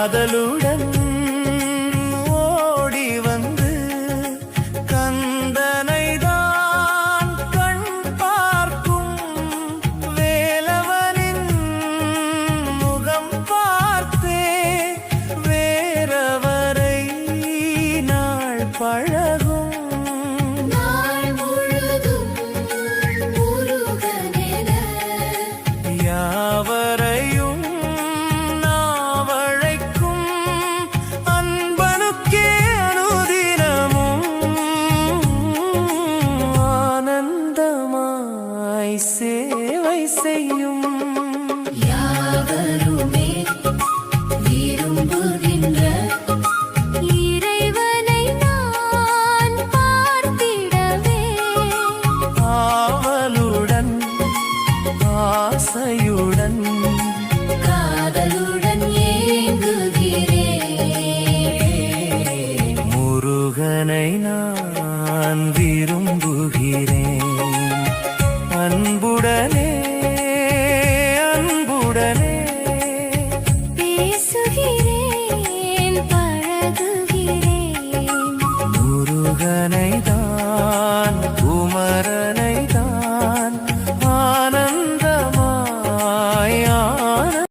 காதலுடன் ஓடி வந்து கந்தனை தான் கண் பார்க்கும் வேலவனின் முகம் பார்த்தே வேறவரை நாள் பழகும் யாவரையும் நாவழைக்கும் அன்பனுக்கே அனுதினமும் ஆனந்தமாய் சேவை செய்யும் யாவருமே விரும்புகின்ற இறைவனை நான் பார்த்திடவே ஆவலுடன் ஆசையுடன் காதலுடன் ஏங்குகிறேன் முருகனை நான் விரும்புகிறேன்.